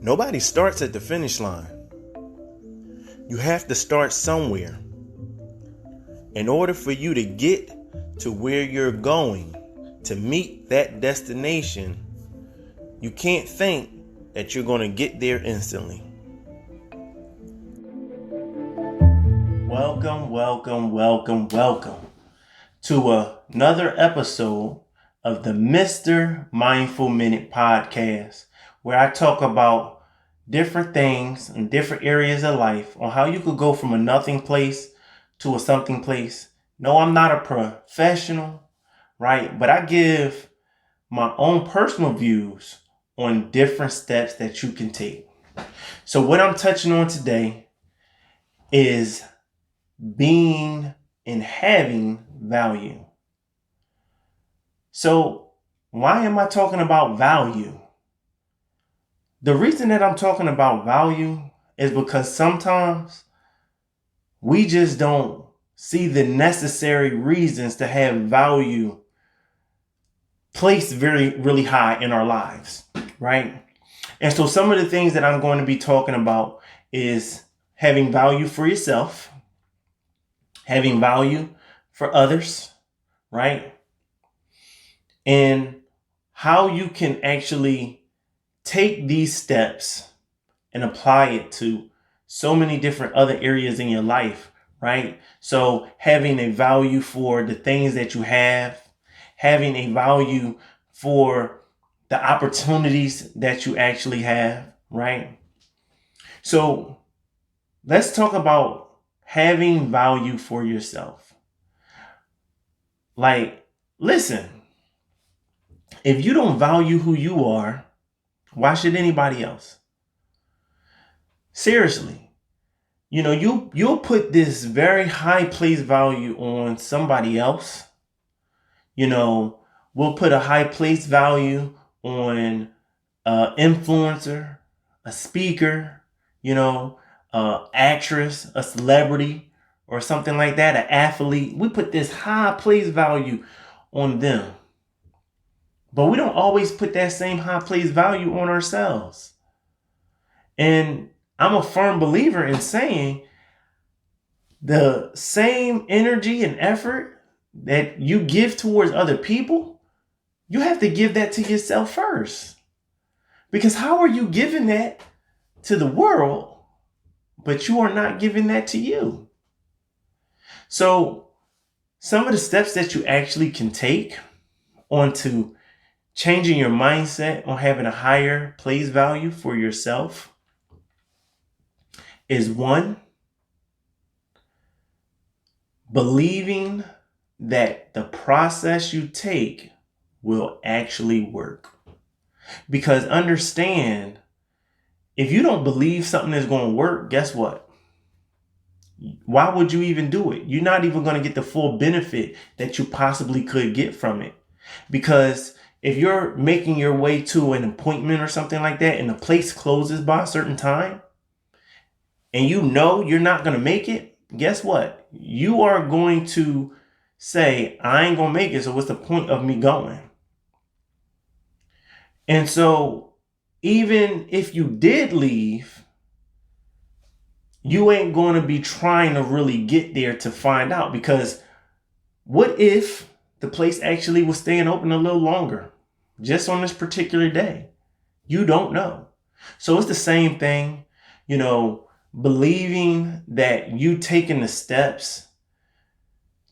Nobody starts at the finish line. You have to start somewhere. In order for you to get to where you're going, to meet that destination, you can't think that you're going to get there instantly. Welcome to another episode of the Mr. Mindful Minute podcast, where I talk about different things in different areas of life on how you could go from a nothing place to a something place. No, I'm not a professional, right? But I give my own personal views on different steps that you can take. So what I'm touching on today is being and having value. So why am I talking about value? The reason that I'm talking about value is because sometimes we just don't see the necessary reasons to have value placed really high in our lives, right? And so some of the things that I'm going to be talking about is having value for yourself, having value for others, right? And how you can actually take these steps and apply it to so many different other areas in your life, right? So having a value for the things that you have, having a value for the opportunities that you actually have, right? So let's talk about having value for yourself. Like, listen, if you don't value who you are, why should anybody else? Seriously, you'll put this very high place value on somebody else. We'll put a high place value on an influencer, a speaker, actress, a celebrity, or something like that, an athlete. We put this high place value on them. But we don't always put that same high place value on ourselves. And I'm a firm believer in saying the same energy and effort that you give towards other people, you have to give that to yourself first. Because how are you giving that to the world, but you are not giving that to you? So some of the steps that you actually can take onto changing your mindset on having a higher place value for yourself is one, believing that the process you take will actually work. Because understand, if you don't believe something is going to work, guess what? Why would you even do it? You're not even going to get the full benefit that you possibly could get from it. Because if you're making your way to an appointment or something like that and the place closes by a certain time and you know you're not going to make it, guess what? You are going to say, I ain't going to make it, so what's the point of me going? And so even if you did leave, you ain't going to be trying to really get there to find out, because what if the place actually was staying open a little longer just on this particular day? You don't know. So it's the same thing, believing that you taking the steps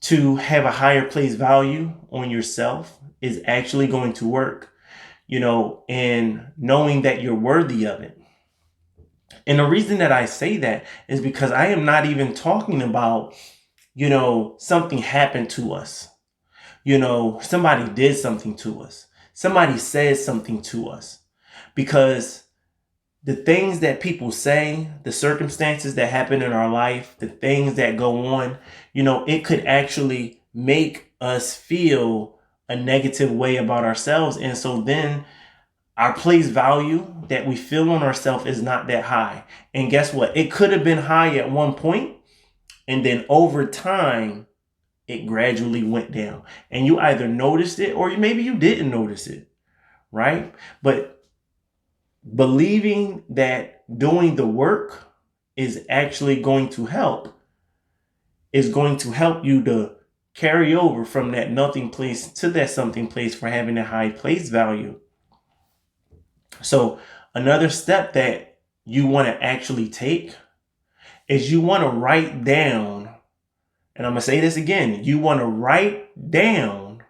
to have a higher place value on yourself is actually going to work, and knowing that you're worthy of it. And the reason that I say that is because I am not even talking about, something happened to us. Somebody did something to us. Somebody said something to us. Because the things that people say, the circumstances that happen in our life, the things that go on, it could actually make us feel a negative way about ourselves. And so then our place value that we feel on ourselves is not that high. And guess what? It could have been high at one point, and then over time, it gradually went down. And you either noticed it or maybe you didn't notice it, right? But believing that doing the work is actually going to help you to carry over from that nothing place to that something place for having a high place value. So another step that you want to actually take is you want to write down, and I'm going to say this again, you want to write down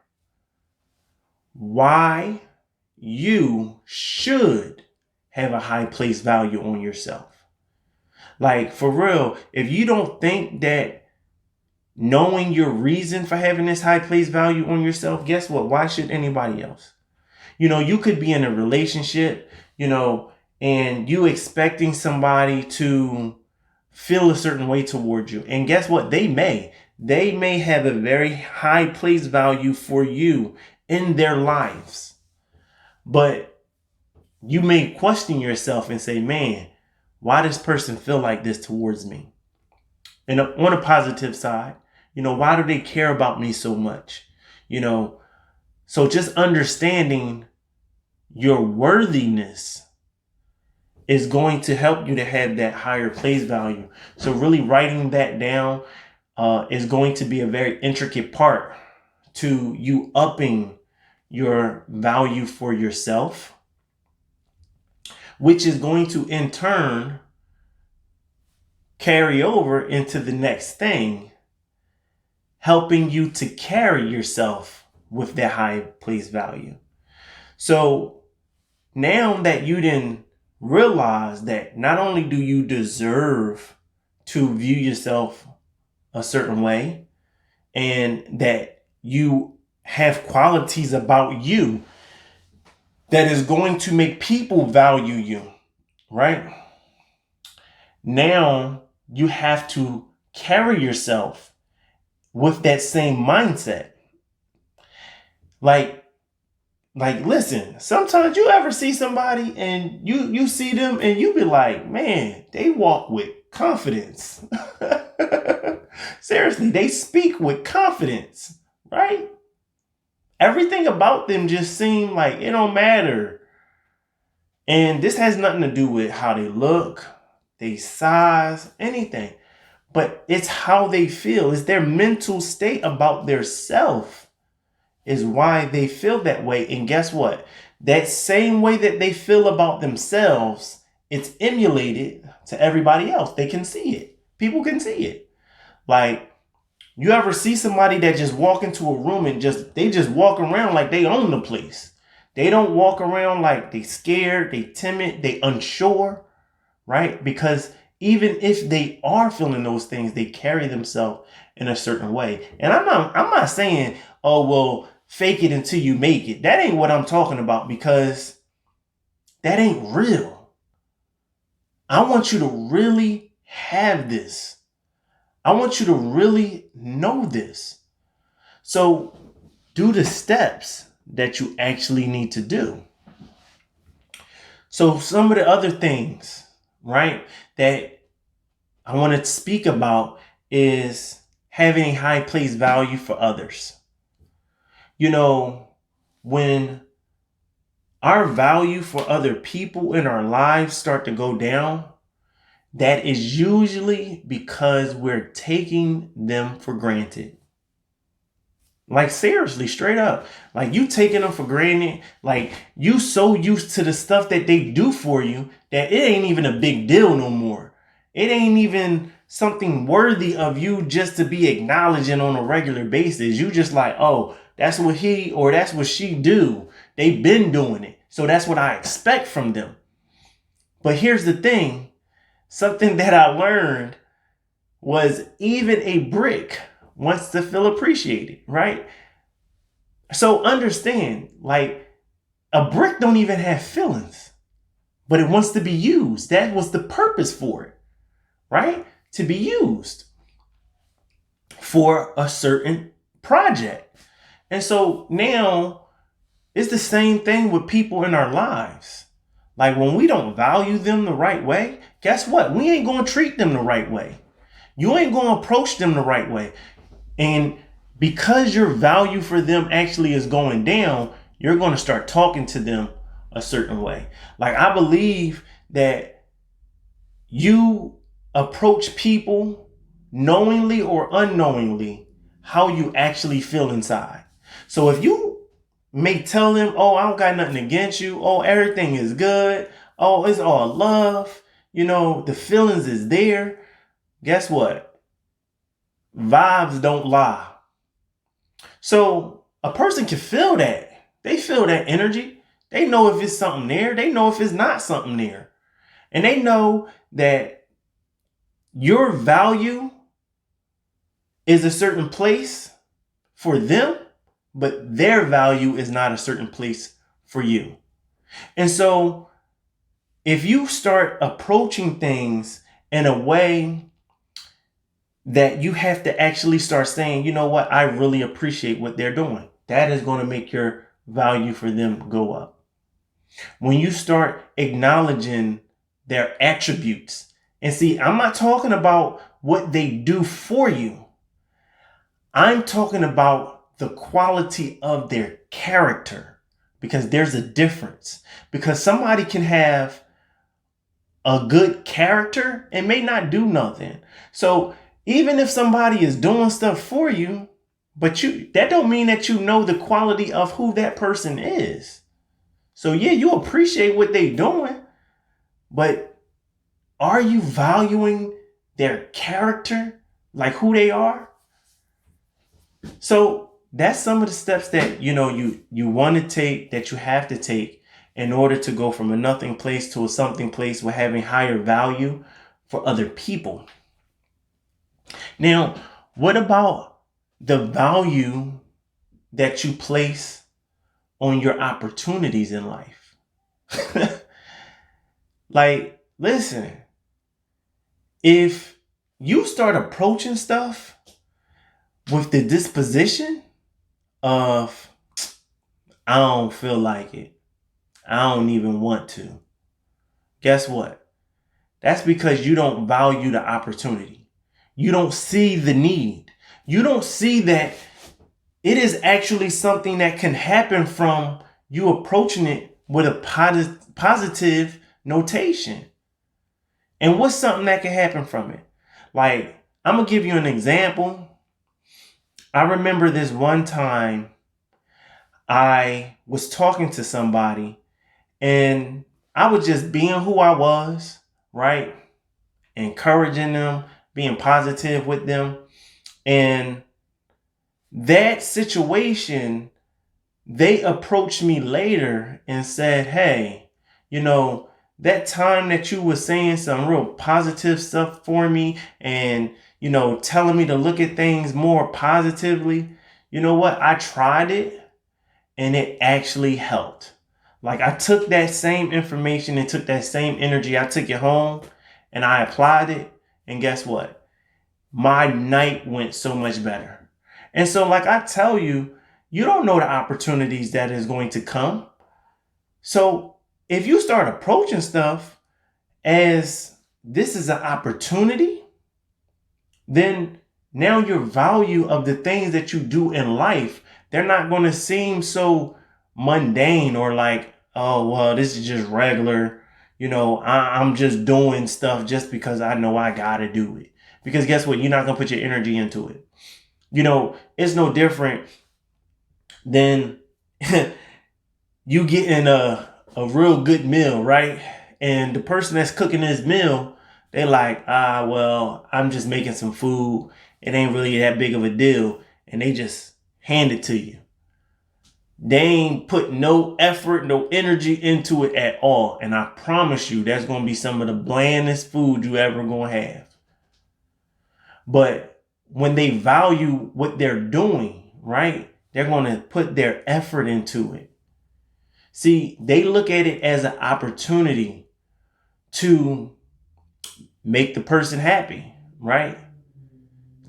why you should have a high place value on yourself. Like, for real, if you don't think that knowing your reason for having this high place value on yourself, guess what? Why should anybody else? You could be in a relationship, and you expecting somebody to feel a certain way towards you. And guess what? They may have a very high place value for you in their lives. But you may question yourself and say, man, why does this person feel like this towards me? And on a positive side, why do they care about me so much? So just understanding your worthiness is going to help you to have that higher place value. So really writing that down is going to be a very intricate part to you upping your value for yourself, which is going to in turn carry over into the next thing, helping you to carry yourself with that high place value. So now that you didn't realize that not only do you deserve to view yourself a certain way, and that you have qualities about you that is going to make people value you, right? Now you have to carry yourself with that same mindset. Like listen, sometimes you ever see somebody and you see them and you be like, man, they walk with confidence. Seriously, they speak with confidence, right? Everything about them just seem like it don't matter. And this has nothing to do with how they look, their size, anything. But it's how they feel. It's their mental state about their self is why they feel that way. And guess what? That same way that they feel about themselves, it's emulated to everybody else. They can see it. People can see it. Like, you ever see somebody that just walk into a room and they just walk around like they own the place. They don't walk around like they scared, they timid, they unsure, right? Because even if they are feeling those things, they carry themselves in a certain way. And I'm not saying, oh, well, fake it until you make it. That ain't what I'm talking about, because that ain't real. I want you to really have this. I want you to really know this. So do the steps that you actually need to do. So some of the other things, right, that I want to speak about is having a high place value for others. When our value for other people in our lives start to go down, that is usually because we're taking them for granted. Like, seriously, straight up. Like, you taking them for granted. Like, you so used to the stuff that they do for you that it ain't even a big deal no more. It ain't even something worthy of you just to be acknowledging on a regular basis. You just like, oh, that's what he or that's what she do. They've been doing it. So that's what I expect from them. But here's the thing. Something that I learned was even a brick wants to feel appreciated, right? So understand, like, a brick don't even have feelings, but it wants to be used. That was the purpose for it, right? To be used for a certain project. And so now it's the same thing with people in our lives. Like, when we don't value them the right way, guess what? We ain't going to treat them the right way. You ain't going to approach them the right way. And because your value for them actually is going down, you're going to start talking to them a certain way. Like, I believe that you approach people knowingly or unknowingly how you actually feel inside. So if you may tell them, oh, I don't got nothing against you. Oh, everything is good. Oh, it's all love. The feelings is there. Guess what? Vibes don't lie. So a person can feel that. They feel that energy. They know if it's something there. They know if it's not something there. And they know that your value is a certain place for them, but their value is not a certain place for you. And so if you start approaching things in a way that you have to actually start saying, you know what, I really appreciate what they're doing, that is going to make your value for them go up. When you start acknowledging their attributes, and see, I'm not talking about what they do for you. I'm talking about the quality of their character, because there's a difference. Because somebody can have a good character and may not do nothing. So even if somebody is doing stuff for you, but that don't mean that you know the quality of who that person is. So yeah, you appreciate what they're doing, but are you valuing their character, like who they are? So that's some of the steps that you want to take, that you have to take in order to go from a nothing place to a something place with having higher value for other people. Now, what about the value that you place on your opportunities in life? Like, listen, if you start approaching stuff with the disposition of, I don't feel like it, I don't even want to, guess what? That's because you don't value the opportunity. You don't see the need. You don't see that it is actually something that can happen from you approaching it with a positive notation. And what's something that can happen from it? Like, I'm going to give you an example. I remember this one time I was talking to somebody and I was just being who I was, right? Encouraging them, being positive with them. And that situation, they approached me later and said, hey, that time that you were saying some real positive stuff for me and, telling me to look at things more positively, you know what? I tried it and it actually helped. Like, I took that same information and took that same energy. I took it home and I applied it. And guess what? My night went so much better. And so, like I tell you, you don't know the opportunities that is going to come. So if you start approaching stuff as this is an opportunity, then now your value of the things that you do in life, they're not going to seem so mundane or like, oh, well, this is just regular. I'm just doing stuff just because I know I got to do it. Because guess what? You're not going to put your energy into it. It's no different than you getting a real good meal, right? And the person that's cooking this meal, they like, well, I'm just making some food. It ain't really that big of a deal. And they just hand it to you. They ain't put no effort, no energy into it at all. And I promise you, that's going to be some of the blandest food you ever going to have. But when they value what they're doing, right, they're going to put their effort into it. See, they look at it as an opportunity to make the person happy, right?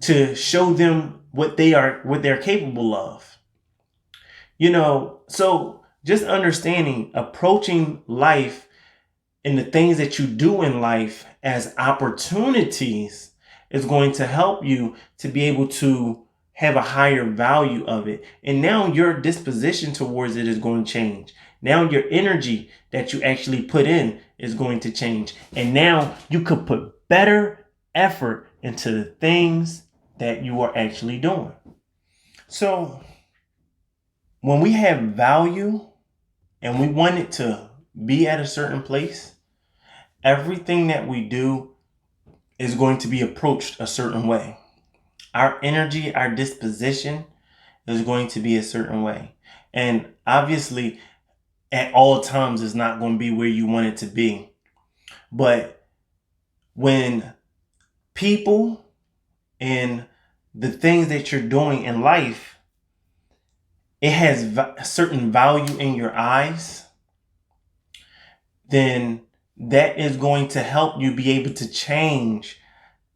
To show them what they're capable of. So just understanding, approaching life and the things that you do in life as opportunities is going to help you to be able to have a higher value of it. And now your disposition towards it is going to change. Now your energy that you actually put in is going to change. And now you could put better effort into the things that you are actually doing. So when we have value and we want it to be at a certain place, everything that we do is going to be approached a certain way. Our energy, our disposition is going to be a certain way. And obviously, at all times, it's not going to be where you want it to be. But when people and the things that you're doing in life, it has certain value in your eyes, then that is going to help you be able to change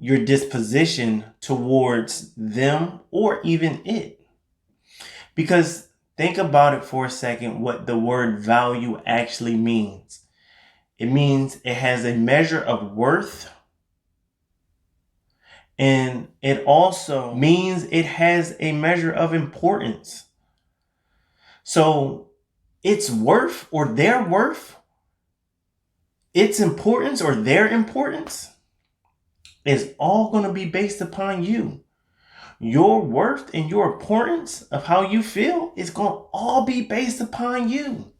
your disposition towards them or even it. Because think about it for a second, what the word value actually means. It means it has a measure of worth, and it also means it has a measure of importance. So its worth or their worth, its importance or their importance is all going to be based upon you. Your worth and your importance of how you feel is going to all be based upon you.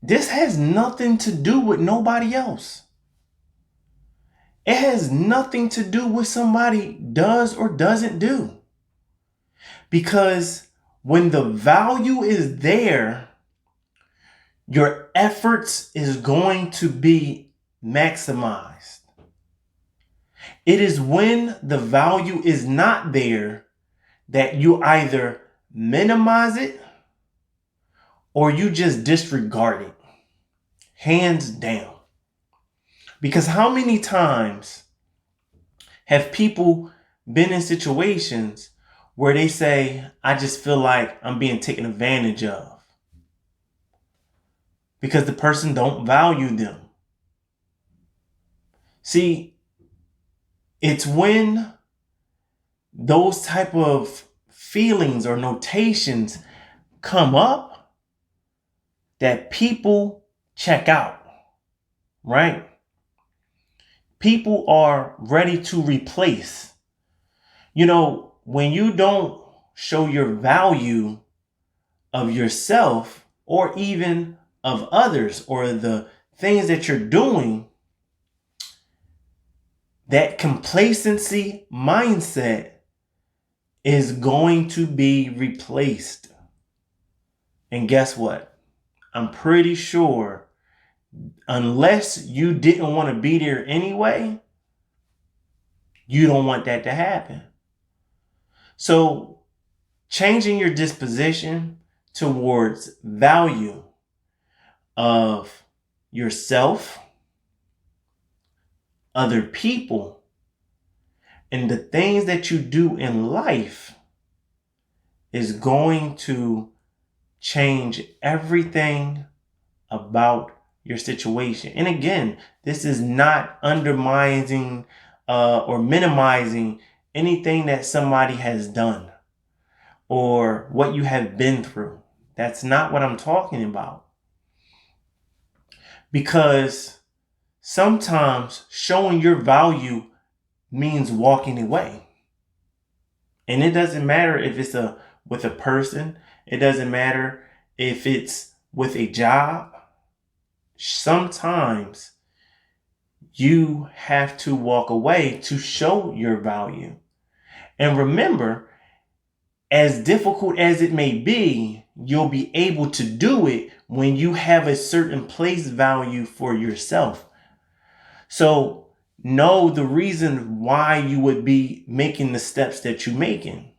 This has nothing to do with nobody else. It has nothing to do with somebody does or doesn't do. Because when the value is there, your efforts is going to be maximized. It is when the value is not there that you either minimize it or you just disregard it. Hands down. Because how many times have people been in situations where they say, I just feel like I'm being taken advantage of? Because the person don't value them. See, it's when those type of feelings or notations come up that people check out, right? People are ready to replace. When you don't show your value of yourself or even of others or the things that you're doing, that complacency mindset is going to be replaced. And guess what? I'm pretty sure unless you didn't want to be there anyway, you don't want that to happen. So changing your disposition towards value of yourself, other people, and the things that you do in life is going to change everything about your situation. And again, this is not undermining or minimizing anything that somebody has done or what you have been through. That's not what I'm talking about. Because sometimes showing your value means walking away. And it doesn't matter if it's with a person. It doesn't matter if it's with a job. Sometimes you have to walk away to show your value. And remember, as difficult as it may be, you'll be able to do it when you have a certain place value for yourself. So know the reason why you would be making the steps that you're making.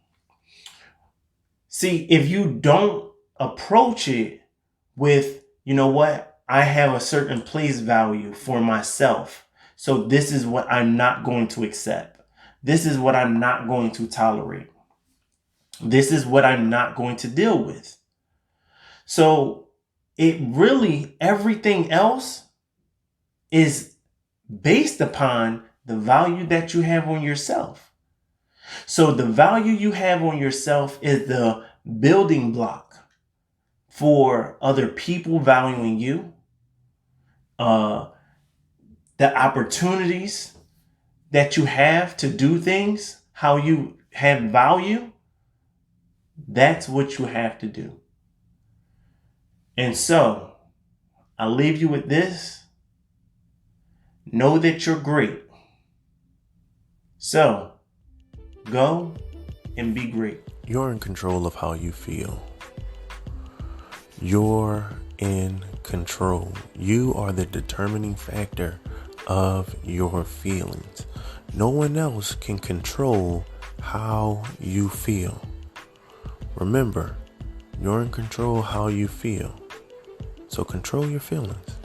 See, if you don't approach it with, I have a certain place value for myself. So this is what I'm not going to accept. This is what I'm not going to tolerate. This is what I'm not going to deal with. So everything else is based upon the value that you have on yourself. So the value you have on yourself is the building block for other people valuing you, the opportunities that you have to do things, how you have value. That's what you have to do. And so I'll leave you with this. Know that you're great. So go and be great. You're in control of how you feel. You're in control. You are the determining factor of your feelings. No one else can control how you feel. Remember, you're in control how you feel. So control your feelings.